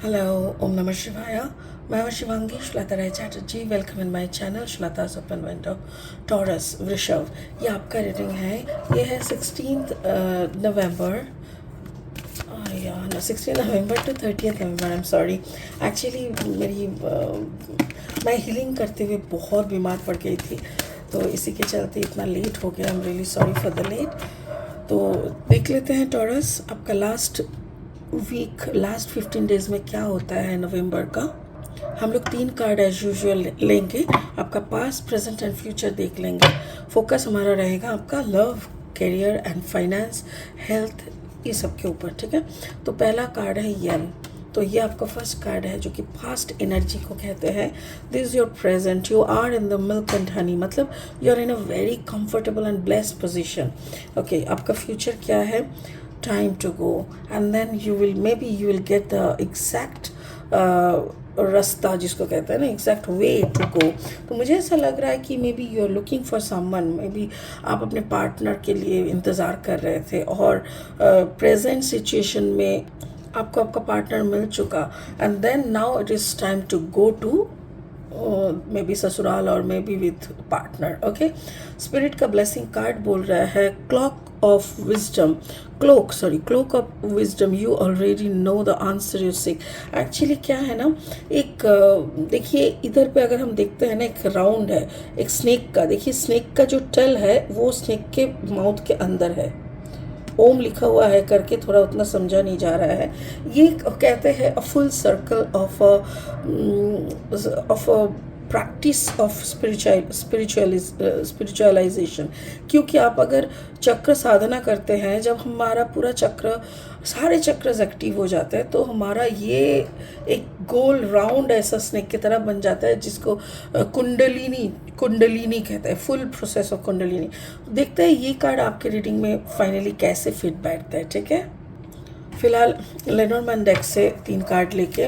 Hello, Om Namah Shivaya. मैं हूँ Shivangi Shweta Rai Chatterjee. Welcome in my channel Shweta open window. Taurus वृषभ, ये आपका रीडिंग है. ये है 16 नवंबर या 16 नवंबर टू 30 नवंबर. आई एम सॉरी, एक्चुअली मैं हीलिंग करते हुए बहुत बीमार पड़ गई थी, तो इसी के चलते इतना लेट हो गया. I am really sorry for the late. तो देख लेते हैं टॉरस, आपका लास्ट 15 डेज में क्या होता है नवंबर का. हम लोग 3 कार्ड एज यूजुअल लेंगे. आपका पास्ट, प्रेजेंट एंड फ्यूचर देख लेंगे. फोकस हमारा रहेगा आपका love, career and finance, health, ये सब के ऊपर. ठीक है, तो पहला कार्ड है यन. तो ये आपका फर्स्ट कार्ड है जो कि फास्ट एनर्जी को कहते हैं. This is your present. You are in the milk and honey, मतलब you are in a very comfortable and blessed position. Okay, आपका फ्यूचर क्या है? Time to go, and then you will get the exact रास्ता जिसको कहते हैं ना, exact way to go. तो मुझे ऐसा लग रहा है कि maybe you are looking for someone. Maybe आप अपने पार्टनर के लिए इंतज़ार कर रहे थे और प्रेजेंट सिचुएशन में आपको आपका पार्टनर मिल चुका, and then now it is time to go to maybe ससुराल और maybe with partner. Okay, spirit का ब्लेसिंग कार्ड बोल रहा है cloak of wisdom, cloak of wisdom. You already know the answer you seek. Actually क्या है ना, एक देखिए इधर पे अगर हम देखते हैं ना, एक राउंड है एक स्नेक का. देखिए स्नेक का जो टेल है वो स्नेक के माउथ के अंदर है. ओम लिखा हुआ है करके थोड़ा उतना समझा नहीं जा रहा है. ये कहते हैं a full circle of a practice of spiritualisation. क्योंकि आप अगर चक्र साधना करते हैं, जब हमारा पूरा चक्र, सारे चक्र एक्टिव हो जाते हैं, तो हमारा ये एक गोल राउंड ऐसा स्नेक की तरह बन जाता है जिसको कुंडलिनी कहते हैं. Full process of kundalini. देखते हैं ये कार्ड आपके रीडिंग में फाइनली कैसे फिट बैठता है. ठीक है, फिलहाल लेनोर्मैन डेक से 3 कार्ड लेके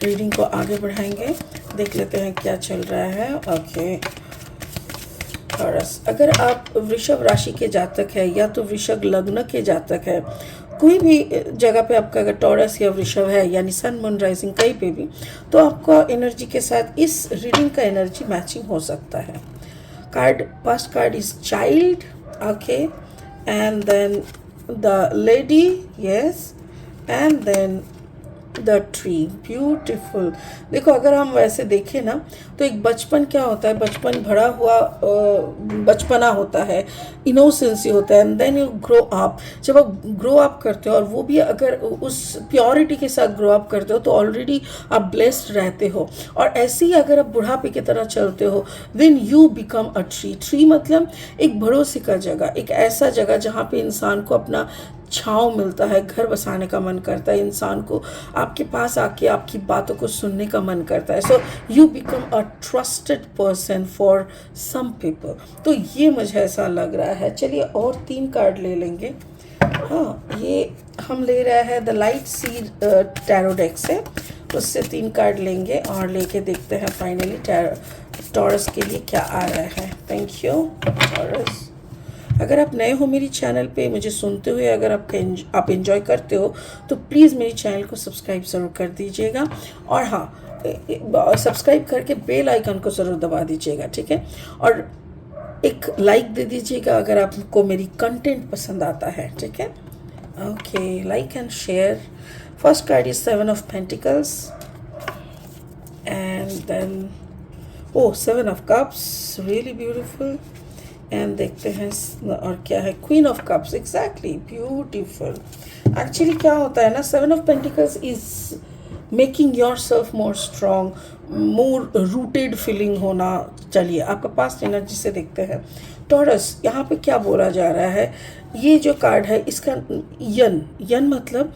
रीडिंग को आगे बढ़ाएंगे. देख लेते हैं क्या चल रहा है. ओके टॉरस, अगर आप वृषभ राशि के जातक है या तो वृषभ लग्न के जातक है, कोई भी जगह पे आपका अगर टॉरस या वृषभ है, यानी सन मून राइजिंग कहीं पे भी, तो आपका एनर्जी के साथ इस रीडिंग का एनर्जी मैचिंग हो सकता है. Card, first card is child. Okay, and then the lady, yes, and then the tree. Beautiful. देखो अगर हम वैसे देखें ना, तो एक बचपन क्या होता है, बचपन भरा हुआ बचपना होता है, इनोसेंसी होता है, and then you grow up. जब आप ग्रो अप करते हो, और वो भी अगर उस प्योरिटी के साथ ग्रो अप करते हो, तो ऑलरेडी आप ब्लेस्ड रहते हो. और ऐसे ही अगर आप बुढ़ापे की तरह चलते हो, then you become a tree. Tree मतलब एक भरोसे का जगह, एक ऐसा जगह जहाँ पे इंसान को अपना छाँव मिलता है, घर बसाने का मन करता है, इंसान को आपके पास आके आपकी बातों को सुनने का मन करता है. So you become a trusted person for some people. तो ये मुझे ऐसा लग रहा है. चलिए और 3 कार्ड ले लेंगे. हाँ, ये हम ले रहे हैं the light seer tarot deck से, उससे 3 कार्ड लेंगे और लेके देखते हैं फाइनली टॉरस के लिए क्या आ रहा है. Thank you taurus. अगर आप नए हो मेरी चैनल पे, मुझे सुनते हुए अगर आप एंजॉय करते हो, तो प्लीज़ मेरी चैनल को सब्सक्राइब ज़रूर कर दीजिएगा. और हाँ, सब्सक्राइब करके बेल आइकन को ज़रूर दबा दीजिएगा. ठीक है, और एक लाइक दे दीजिएगा अगर आपको मेरी कंटेंट पसंद आता है. ठीक है, okay, like and share. First card is 7 of pentacles, and then 7 of cups, really beautiful. And देखते हैं और क्या है, queen of cups. Exactly, beautiful. Actually क्या होता है ना, 7 of pentacles is making yourself more strong, more rooted feeling होना. चलिए आपका पास्ट एनर्जी से देखते हैं. टॉरस, यहाँ पे क्या बोला जा रहा है, ये जो कार्ड है इसका यन मतलब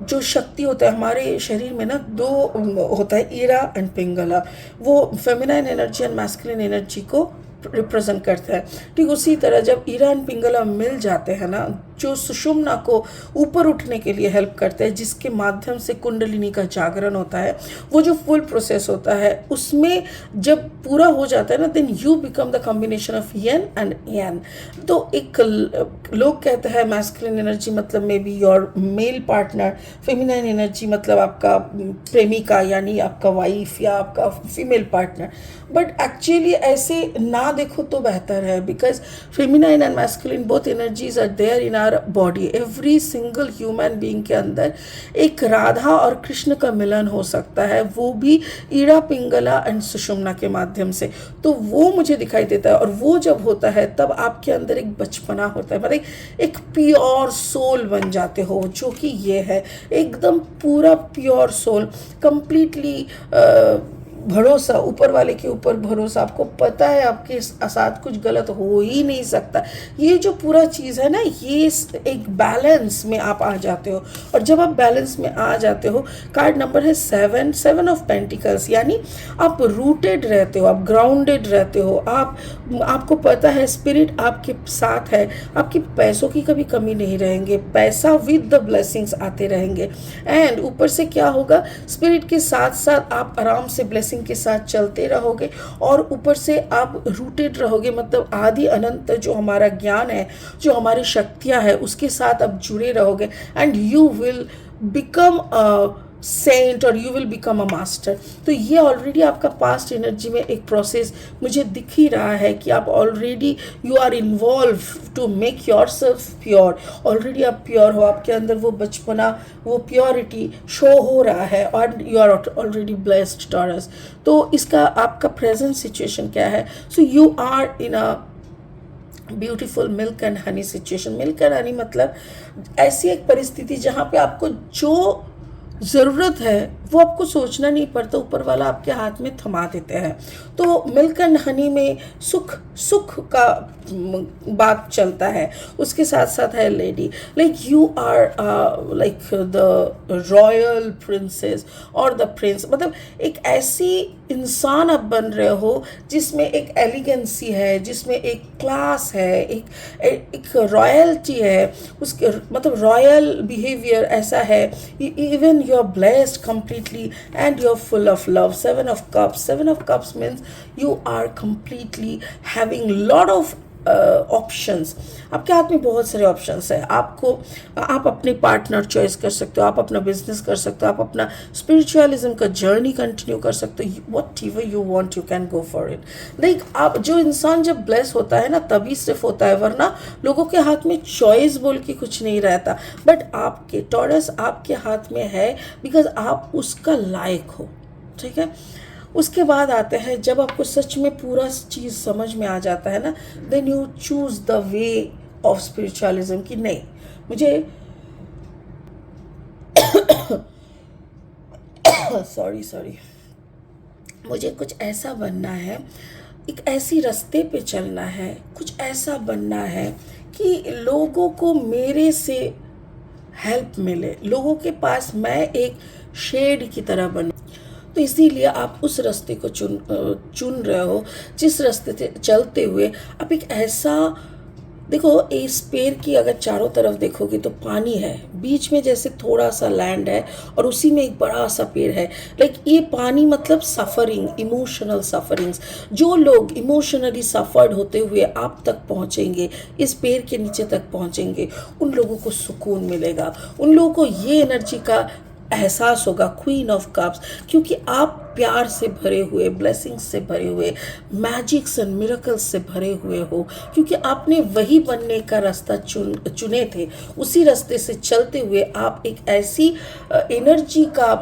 जो शक्ति होता है हमारे शरीर में ना, 2 होता है, ईरा एंड पिंगला. वो feminine energy and masculine energy को रिप्रेजेंट करता है. ठीक उसी तरह जब ईरा एंड पिंगला मिल जाते हैं ना, जो सुषुम्ना को ऊपर उठने के लिए हेल्प करते हैं, जिसके माध्यम से कुंडलिनी का जागरण होता है, वो जो फुल प्रोसेस होता है उसमें जब पूरा हो जाता है ना, then you become the combination of yin and yang. तो एक लोग कहते हैं मैस्कुलिन एनर्जी मतलब may be your male partner, feminine energy मतलब आपका प्रेमिका यानी आपका वाइफ या आपका फीमेल पार्टनर, बट एक्चुअली ऐसे ना देखो तो बेहतर है, because feminine and masculine both energies are there in our body. Every single human being के अंदर एक राधा और कृष्ण का मिलन हो सकता है, वो भी ईड़ा पिंगला एंड सुषुम्ना के माध्यम से। तो वो मुझे दिखाई देता है, और वो जब होता है तब आपके अंदर एक बचपना होता है, मतलब एक प्योर सोल बन जाते हो, जो कि ये है एकदम पूरा प्योर सोल, कंप्लीटली भरोसा, ऊपर वाले के ऊपर भरोसा। आपको पता है आपके साथ कुछ गलत हो ही नहीं सकता। ये जो पूरा चीज़ है ना, ये एक बैलेंस में आप आ जाते हो, और जब आप बैलेंस में आ जाते हो, कार्ड नंबर है 7, 7 ऑफ पेंटिकल्स, यानी आप रूटेड रहते हो, आप ग्राउंडेड रहते हो, आपको पता है स्पिरिट आपके साथ है, आपकी पैसों की कभी कमी नहीं रहेंगे, पैसा विद द ब्लेसिंग्स आते रहेंगे। एंड ऊपर से क्या होगा, स्पिरिट के साथ साथ आप आराम से ब्लेसिंग के साथ चलते रहोगे, और ऊपर से आप रूटेड रहोगे, मतलब आदि अनंत जो हमारा ज्ञान है, जो हमारी शक्तियां है, उसके साथ आप जुड़े रहोगे, and you will become a saint और you will become a master. तो ये ऑलरेडी आपका पास्ट एनर्जी में एक प्रोसेस मुझे दिख ही रहा है कि आप already you are involve to make yourself pure. Already आप प्योर हो, आपके अंदर वो बचपना, वो प्योरिटी शो हो रहा है, और you are already blessed Taurus. तो इसका आपका प्रेजेंट सिचुएशन क्या है? So you are in a beautiful milk and honey situation. Milk and honey मतलब ऐसी एक परिस्थिति जहाँ पे आपको जो ज़रूरत है वो आपको सोचना नहीं पड़ता, ऊपर वाला आपके हाथ में थमा देते हैं। तो मिल्क एंड हनी में सुख का बात चलता है, उसके साथ साथ है lady, like you are like the royal princess और द प्रिंस, मतलब एक ऐसी इंसान आप बन रहे हो जिसमें एक एलिगेंसी है, जिसमें एक क्लास है, एक रॉयल्टी है, उसके मतलब रॉयल बिहेवियर ऐसा है। Even you are blessed completely and you're full of love. 7 of cups, 7 of cups means you are completely having lot of options. आपके हाथ में बहुत सारे ऑप्शंस है। आप अपने पार्टनर चॉइस कर सकते हो, आप अपना बिजनेस कर सकते हो, आप अपना स्पिरिचुअलिज्म का जर्नी कंटिन्यू कर सकते हो। What ever you want you can go for it. Like आप जो इंसान जब ब्लेस होता है ना तभी सिर्फ होता है, वरना लोगों के हाथ में चॉइस बोल के कुछ नहीं रहता। बट आपके टॉरस आपके हाथ में है बिकॉज आप उसका लायक हो, ठीक है। उसके बाद आते हैं जब आपको सच में पूरा चीज़ समझ में आ जाता है ना, then you choose the way of spiritualism कि नहीं मुझे सॉरी मुझे कुछ ऐसा बनना है, एक ऐसी रास्ते पे चलना है, कुछ ऐसा बनना है कि लोगों को मेरे से हेल्प मिले, लोगों के पास मैं एक शेड की तरह बनूं। तो इसीलिए आप उस रास्ते को चुन रहे हो, जिस रास्ते से चलते हुए आप एक ऐसा देखो, इस पेड़ की अगर चारों तरफ देखोगे तो पानी है, बीच में जैसे थोड़ा सा लैंड है और उसी में एक बड़ा सा पेड़ है। लाइक ये पानी मतलब सफरिंग, इमोशनल सफरिंग्स। जो लोग इमोशनली सफर्ड होते हुए आप तक पहुंचेंगे, इस पेड़ के नीचे तक पहुंचेंगे, उन लोगों को सुकून मिलेगा, उन लोगों को ये एनर्जी का एहसास होगा, क्वीन ऑफ कप्स, क्योंकि आप प्यार से भरे हुए, ब्लेसिंग्स से भरे हुए, मैजिक्स एंड मिरेकल्स से भरे हुए हो, क्योंकि आपने वही बनने का रास्ता चुने थे। उसी रास्ते से चलते हुए आप एक ऐसी एनर्जी का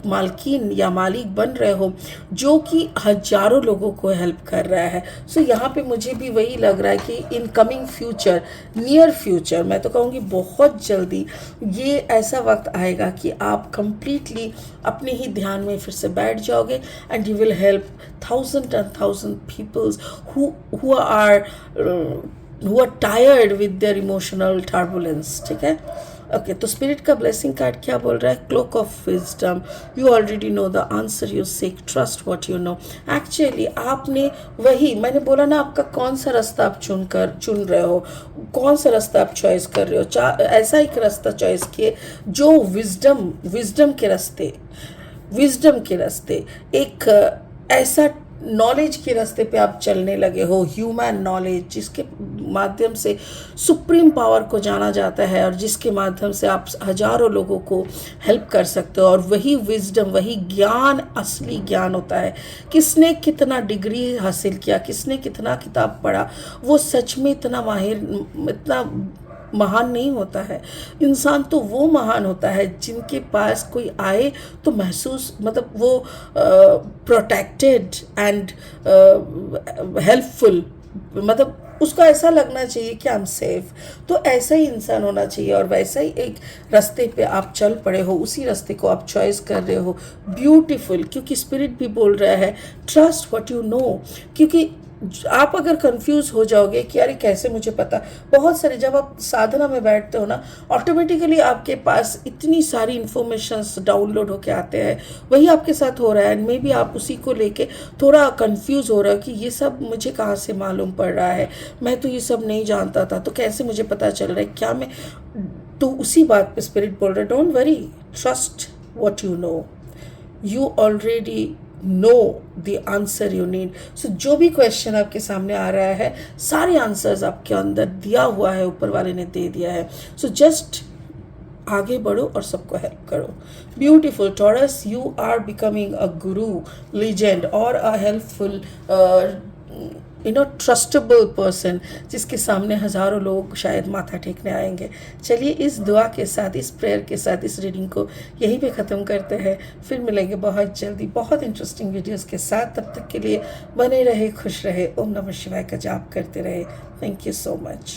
मालकिन या मालिक बन रहे हो जो कि हजारों लोगों को हेल्प कर रहा है। सो यहाँ पे मुझे भी वही लग रहा है कि in coming future, near future, मैं तो कहूँगी बहुत जल्दी ये ऐसा वक्त आएगा कि आप कंप्लीटली अपने ही ध्यान में फिर से बैठ जाओगे and you will help thousand and thousand peoples who are tired with their emotional turbulence, ठीक है। ओके, तो स्पिरिट का ब्लेसिंग कार्ड क्या बोल रहा है? Cloak of wisdom, you already know the answer you seek, trust what you know. Actually आपने वही, मैंने बोला ना, आपका कौन सा रास्ता आप चुन रहे हो, कौन सा रास्ता आप चॉइस कर रहे हो। ऐसा एक रास्ता चॉइस किए जो विजडम के रास्ते एक ऐसा नॉलेज के रास्ते पे आप चलने लगे हो, ह्यूमन नॉलेज, जिसके माध्यम से सुप्रीम पावर को जाना जाता है और जिसके माध्यम से आप हजारों लोगों को हेल्प कर सकते हो। और वही विजडम, वही ज्ञान असली ज्ञान होता है। किसने कितना डिग्री हासिल किया, किसने कितना किताब पढ़ा, वो सच में इतना माहिर, इतना महान नहीं होता है। इंसान तो वो महान होता है जिनके पास कोई आए तो महसूस, मतलब वो प्रोटेक्टेड एंड हेल्पफुल, मतलब उसको ऐसा लगना चाहिए कि आई एम सेफ। तो ऐसा ही इंसान होना चाहिए और वैसा ही एक रास्ते पे आप चल पड़े हो, उसी रास्ते को आप चॉइस कर रहे हो। ब्यूटीफुल, क्योंकि स्पिरिट भी बोल रहा है ट्रस्ट व्हाट यू नो। क्योंकि आप अगर कंफ्यूज हो जाओगे कि यार कैसे मुझे पता, बहुत सारे, जब आप साधना में बैठते हो ना, ऑटोमेटिकली आपके पास इतनी सारी इंफॉर्मेशंस डाउनलोड होके आते हैं। वही आपके साथ हो रहा है एंड मे बी आप उसी को लेके थोड़ा कंफ्यूज हो रहे हो कि ये सब मुझे कहाँ से मालूम पड़ रहा है, मैं तो ये सब नहीं जानता था, तो कैसे मुझे पता चल रहा है, क्या मैं। तो उसी बात पे स्पिरिट बोल रहा है don't worry, trust what you know, you already know the answer you need. So जो भी क्वेश्चन आपके सामने आ रहा है, सारे आंसर्स आपके अंदर दिया हुआ है, ऊपर वाले ने दे दिया है। सो जस्ट आगे बढ़ो और सबको हेल्प करो। Beautiful Taurus, you are becoming a guru, legend और अ हेल्पफुल ट्रस्टेबल पर्सन, जिसके सामने हज़ारों लोग शायद माथा टेकने आएंगे। चलिए इस दुआ के साथ, इस प्रेयर के साथ इस रीडिंग को यहीं पे ख़त्म करते हैं। फिर मिलेंगे बहुत जल्दी बहुत इंटरेस्टिंग वीडियोस के साथ। तब तक के लिए बने रहे, खुश रहे, ओम नमः शिवाय का जाप करते रहे। Thank you so much.